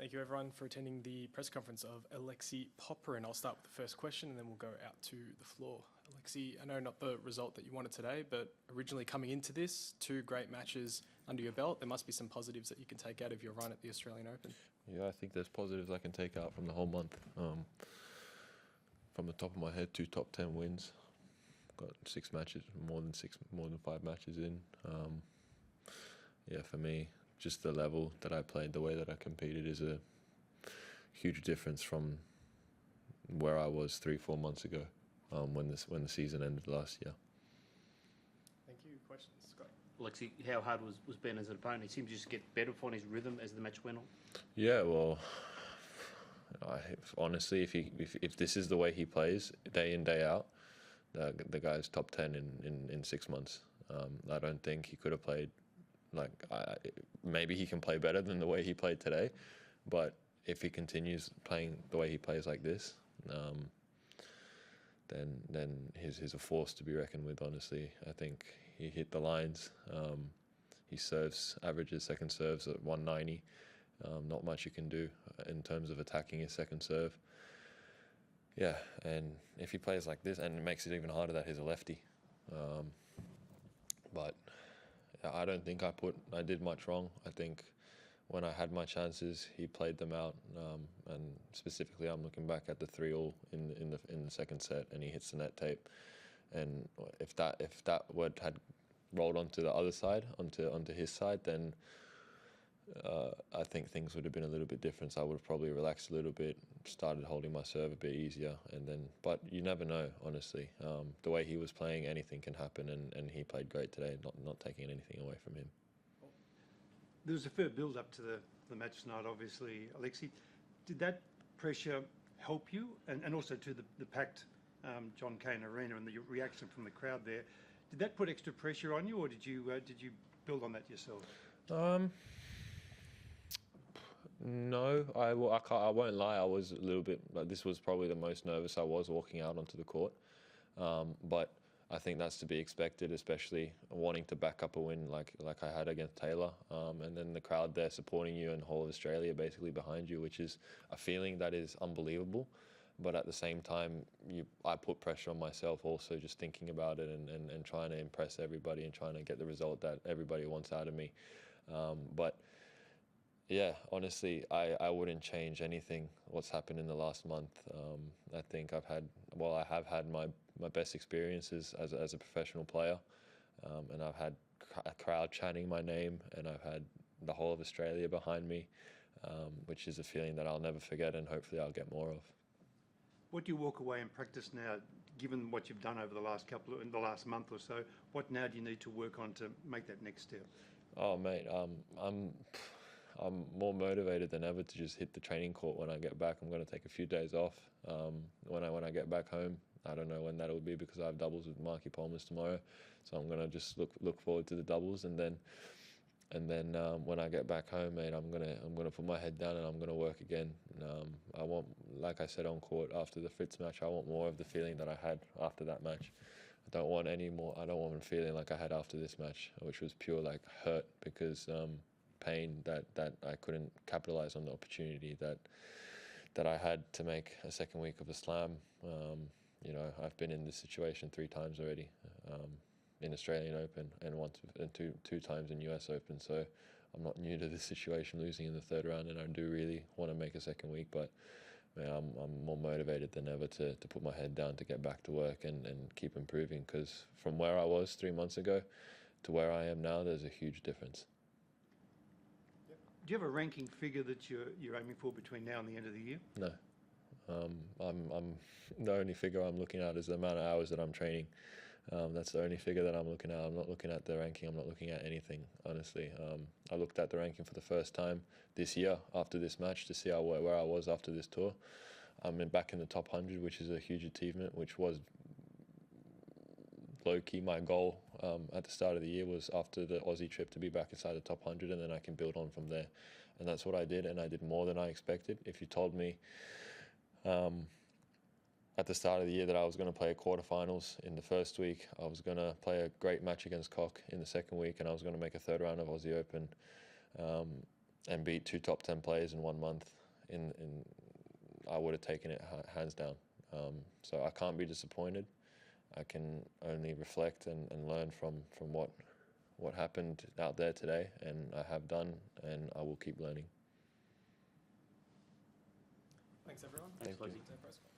Thank you, everyone, for attending the press conference of Alexei Popyrin. I'll start with the first question, and then we'll go out to the floor. Alexei, I know not the result that you wanted today, but originally coming into this, 2 great matches under your belt, there must be some positives that you can take out of your run at the Australian Open. Yeah, I think there's positives I can take out from the whole month. From the top of my head, 2 top 10 wins. Got 6 matches, more than 5 matches in. Yeah, for me, just the level that I played, the way that I competed is a huge difference from where I was 3-4 months ago when the season ended last year. Thank you. Questions, Scott? Alexei, how hard was Ben as an opponent? He seemed to just get better, find his rhythm as the match went on. Yeah, well, honestly, if this is the way he plays day in, day out, the guy's top 10 in 6 months. I don't think he could have played. Maybe he can play better than the way he played today, but if he continues playing the way he plays like this, then he's a force to be reckoned with, honestly. I think he hit the lines. He averages second serves at 190. Not much you can do in terms of attacking his second serve. Yeah, and if he plays like this, and it makes it even harder that he's a lefty. But I don't think I did much wrong. I think when I had my chances, he played them out. And specifically, I'm looking back at the 3-all in the second set, and he hits the net tape. And if that word had rolled onto the other side, onto his side, then I think things would have been a little bit different. So I would have probably relaxed a little bit, started holding my serve a bit easier, but you never know, honestly. The way he was playing, anything can happen, and he played great today, not taking anything away from him. There was a fair build-up to the match tonight, obviously, Alexei. Did that pressure help you, and also to the packed JohnCain Arena and the reaction from the crowd there? Did that put extra pressure on you, or did you build on that yourself? No, I won't lie. I was a little bit. This was probably the most nervous I was walking out onto the court. But I think that's to be expected, especially wanting to back up a win like I had against Taylor. And then the crowd there supporting you and the whole of Australia basically behind you, which is a feeling that is unbelievable. But at the same time, I put pressure on myself also, just thinking about it and trying to impress everybody and trying to get the result that everybody wants out of me. But yeah, honestly, I wouldn't change anything what's happened in the last month. I think I have had my best experiences as a professional player, and I've had a crowd chanting my name, and I've had the whole of Australia behind me, which is a feeling that I'll never forget, and hopefully I'll get more of. What do you walk away and practice now, given what you've done over the last month or so? What now do you need to work on to make that next step? Oh, mate, I'm more motivated than ever to just hit the training court when I get back. I'm going to take a few days off when I get back home. I don't know when that'll be because I have doubles with Marky Palmers tomorrow, so I'm going to just look forward to the doubles, and then when I get back home, mate, I'm gonna put my head down and I'm gonna work again. I want, like I said on court after the Fritz match, I want more of the feeling that I had after that match. I don't want any more. I don't want feeling like I had after this match, which was pure hurt because pain that I couldn't capitalize on the opportunity that I had to make a second week of a slam. I've been in this situation 3 times already. In Australian Open and two times in US Open, so I'm not new to this situation, losing in the 3rd round, and I do really want to make a second week, but I'm more motivated than ever to put my head down, to get back to work and keep improving, because from where I was 3 months ago to where I am now, there's a huge difference. Do you have a ranking figure that you're aiming for between now and the end of the year? No. I'm the only figure I'm looking at is the amount of hours that I'm training. That's the only figure that I'm looking at. I'm not looking at the ranking. I'm not looking at anything, honestly. I looked at the ranking for the first time this year after this match to see where I was after this tour. I'm back in the top 100, which is a huge achievement, which was low-key my goal at the start of the year, was after the Aussie trip to be back inside the top 100, and then I can build on from there. And that's what I did, and I did more than I expected. If you told me at the start of the year that I was going to play quarterfinals in the first week, I was going to play a great match against Koch in the second week, and I was going to make a 3rd round of Aussie Open, and beat 2 top 10 players in 1 month, I would have taken it hands down. So I can't be disappointed. I can only reflect and learn from what happened out there today, and I have done, and I will keep learning. Thanks, everyone. Thanks, Alexei. Press conference.